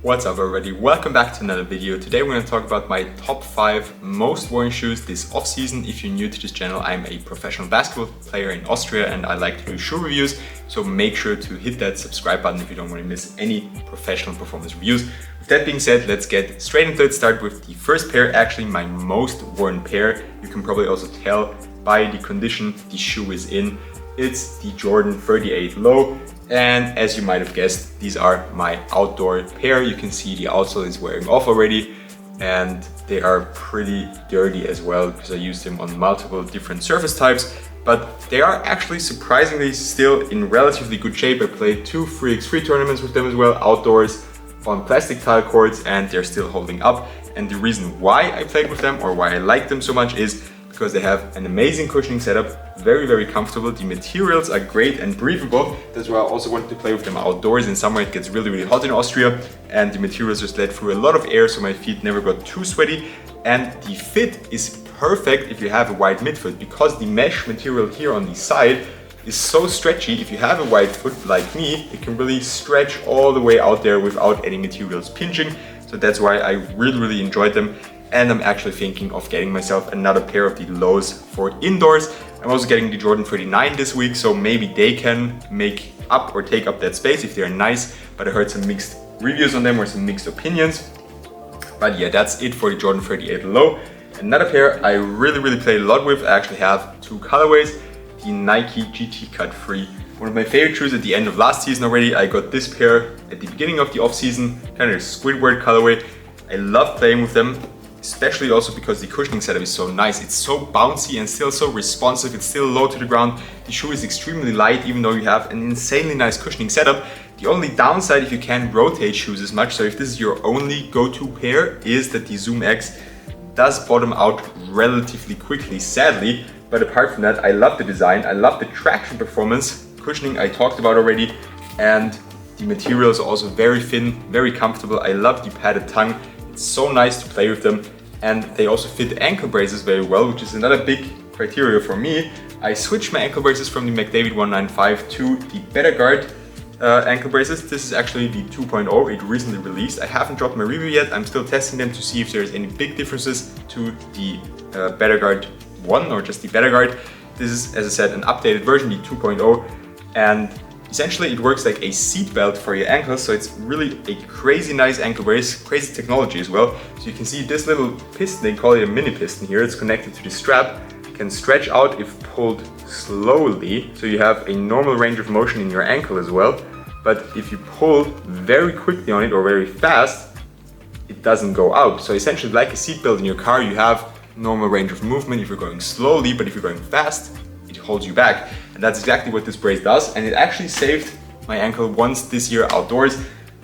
What's up everybody, welcome back to another video. Today we're going to talk about my top 5 most worn shoes this off-season. If you're new to this channel, I'm a professional basketball player in Austria and I like to do shoe reviews, so make sure to hit that subscribe button if you don't want to miss any professional performance reviews. With that being said, let's get straight into it. Start with the first pair, actually my most worn pair. You can probably also tell by the condition the shoe is in. It's the Jordan 38 Low. And as you might have guessed, these are my outdoor pair. You can see the outsole is wearing off already and they are pretty dirty as well because I used them on multiple different surface types, but they are actually surprisingly still in relatively good shape. I played 2 3x3 tournaments with them as well, outdoors on plastic tile courts, and they're still holding up. And the reason why I played with them or why I like them so much is because they have an amazing cushioning setup, very comfortable. The materials are great and breathable. That's why I also wanted to play with them outdoors. In summer it gets really hot in Austria and the materials just let through a lot of air, so my feet never got too sweaty. And the fit is perfect if you have a wide midfoot, because the mesh material here on the side is so stretchy. If you have a wide foot like me, it can really stretch all the way out there without any materials pinching. So that's why I really enjoyed them. And I'm actually thinking of getting myself another pair of the lows for indoors. I'm also getting the Jordan 39 this week, so maybe they can make up or take up that space if they're nice. But I heard some mixed reviews on them or some mixed opinions. But yeah, that's it for the Jordan 38 Low. Another pair I really played a lot with. I actually have 2 colorways. The Nike GT Cutree, one of my favorite shoes at the end of last season already. I got this pair at the beginning of the off season, kind of a Squidward colorway. I love playing with them, especially also because the cushioning setup is so nice. It's so bouncy and still so responsive. It's still low to the ground. The shoe is extremely light even though you have an insanely nice cushioning setup. The only downside, if you can't rotate shoes as much, so if this is your only go-to pair, is that the Zoom X does bottom out relatively quickly, sadly. But apart from that, I love the design, I love the traction performance. Cushioning I talked about already, and the material is also very thin, very comfortable. I love the padded tongue. It's so nice to play with them, and they also fit ankle braces very well, which is another big criteria for me. I switched my ankle braces from the McDavid 195 to the Better Guard ankle braces. This is actually the 2.0, it recently released. I haven't dropped my review yet. I'm still testing them to see if there's any big differences to the Better Guard 1 or just the Better Guard. This is, as I said, an updated version, the 2.0, and essentially it works like a seat belt for your ankles, so it's really a crazy nice ankle brace, crazy technology as well. So you can see this little piston, they call it a mini piston here, it's connected to the strap, can stretch out if pulled slowly, so you have a normal range of motion in your ankle as well. But if you pull very quickly on it or very fast, it doesn't go out. So essentially like a seat belt in your car, you have normal range of movement if you're going slowly, but if you're going fast, it holds you back. And that's exactly what this brace does, and it actually saved my ankle once this year outdoors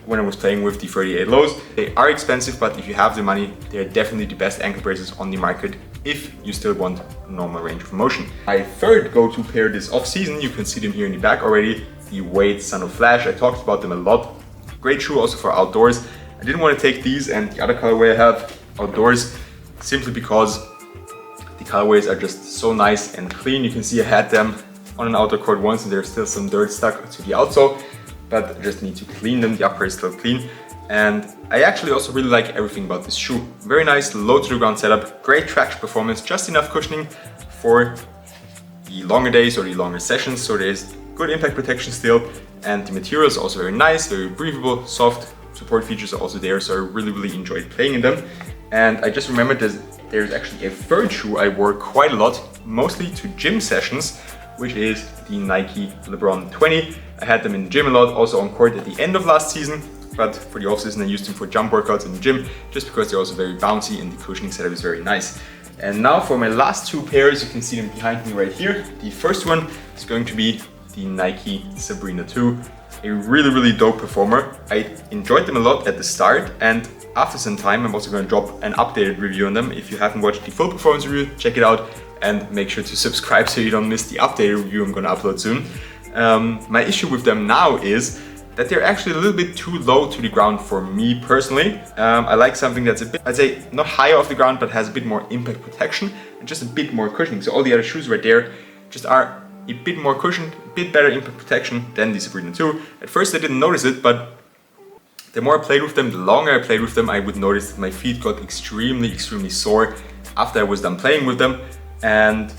when I was playing with the 38 Lows. They are expensive, but if you have the money, they're definitely the best ankle braces on the market if you still want a normal range of motion. My third go-to pair this off-season, you can see them here in the back already, the Wade Son of Flash. I talked about them a lot. Great shoe also for outdoors. I didn't want to take these and the other colorway I have outdoors simply because the colorways are just so nice and clean. You can see I had them on an outdoor court once and there's still some dirt stuck to the outsole, but I just need to clean them. The upper is still clean. And I actually also really like everything about this shoe. Very nice low to the ground setup, great traction performance, just enough cushioning for the longer days or the longer sessions. So there's good impact protection still, and the material is also very nice, very breathable, soft. Support features are also there, so I really enjoyed playing in them. And I just remembered there's actually a third shoe I wore quite a lot, mostly to gym sessions, which is the Nike LeBron 20. I had them in the gym a lot, also on court at the end of last season, but for the off season I used them for jump workouts in the gym, just because they're also very bouncy and the cushioning setup is very nice. And now for my last 2 pairs, you can see them behind me right here. The first one is going to be the Nike Sabrina 2, a really dope performer. I enjoyed them a lot at the start, and after some time I'm also going to drop an updated review on them. If you haven't watched the full performance review, check it out and make sure to subscribe so you don't miss the updated review I'm going to upload soon. My issue with them now is that they're actually a little bit too low to the ground for me personally. I like something that's a bit, I'd say, not higher off the ground, but has a bit more impact protection and just a bit more cushioning. So all the other shoes right there just are a bit more cushioned, a bit better impact protection than the Sabrina 2. At first I didn't notice it, but the more I played with them, the longer I played with them, I would notice that my feet got extremely sore after I was done playing with them, and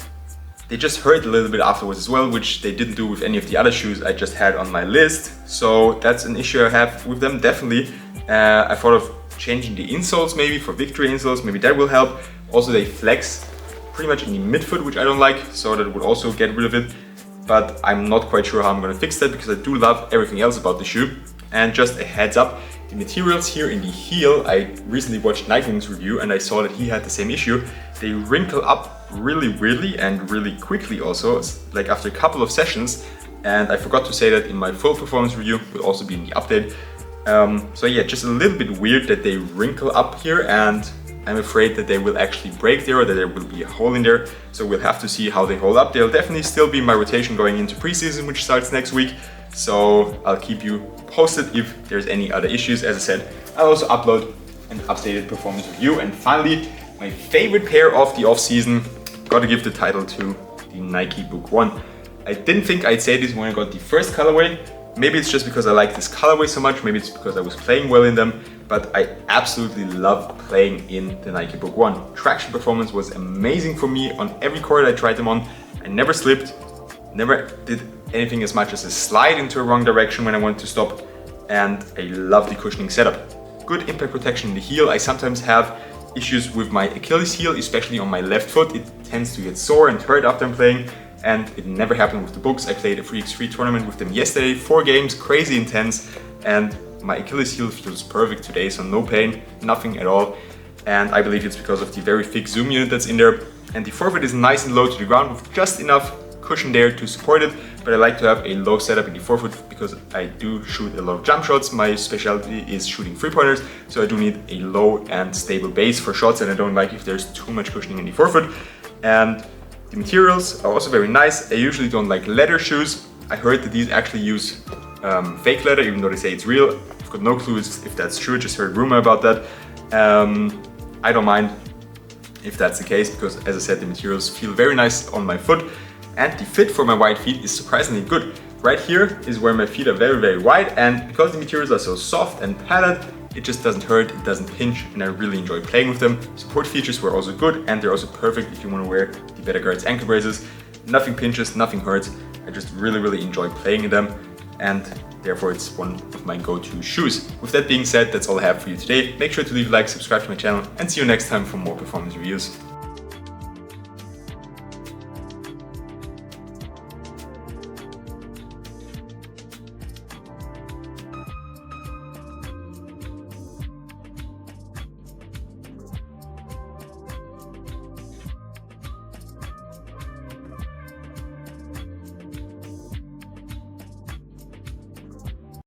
they just hurt a little bit afterwards as well, which they didn't do with any of the other shoes I just had on my list. So that's an issue I have with them, definitely. I thought of changing the insoles maybe for Victory insoles, maybe that will help. Also, they flex pretty much in the midfoot, which I don't like, so that would also get rid of it. But I'm not quite sure how I'm gonna fix that, because I do love everything else about the shoe. And just a heads up, the materials here in the heel, I recently watched Nightwing's review and I saw that he had the same issue. They wrinkle up really weirdly and really quickly also, like after a couple of sessions. And I forgot to say that in my full performance review, will also be in the update. So yeah, just a little bit weird that they wrinkle up here, and I'm afraid that they will actually break there, or that there will be a hole in there. So we'll have to see how they hold up. They'll definitely still be in my rotation going into preseason, which starts next week. So I'll keep you posted if there's any other issues. As I said, I'll also upload an updated performance review. And finally, my favorite pair of the off-season, gotta give the title to the Nike Book 1. I didn't think I'd say this when I got the first colorway. Maybe it's just because I like this colorway so much, maybe it's because I was playing well in them, but I absolutely love playing in the Nike Book 1. Traction performance was amazing for me on every court I tried them on. I never slipped, never did anything as much as a slide into a wrong direction when I wanted to stop, and I love the cushioning setup. Good impact protection in the heel. I sometimes have issues with my Achilles heel, especially on my left foot. It tends to get sore and hurt after I'm playing, and it never happened with the books. I played a 3x3 tournament with them yesterday, 4 games, crazy intense, and my Achilles heel feels perfect today, so no pain, nothing at all. And I believe it's because of the very thick zoom unit that's in there. And the forefoot is nice and low to the ground with just enough cushion there to support it, but I like to have a low setup in the forefoot because I do shoot a lot of jump shots. My specialty is shooting 3-pointers, so I do need a low and stable base for shots, and I don't like if there's too much cushioning in the forefoot. And the materials are also very nice. I usually don't like leather shoes. I heard that these actually use fake leather, even though they say it's real. I've got no clue if that's true, just heard rumor about that. I don't mind if that's the case, because as I said, the materials feel very nice on my foot, and the fit for my wide feet is surprisingly good. Right here is where my feet are very wide, and because the materials are so soft and padded, it just doesn't hurt, it doesn't pinch, and I really enjoy playing with them. Support features were also good, and they're also perfect if you want to wear the Better Guards ankle braces. Nothing pinches, nothing hurts. I just really enjoy playing in them, and therefore it's one of my go-to shoes. With that being said, that's all I have for you today. Make sure to leave a like, subscribe to my channel, and see you next time for more performance reviews.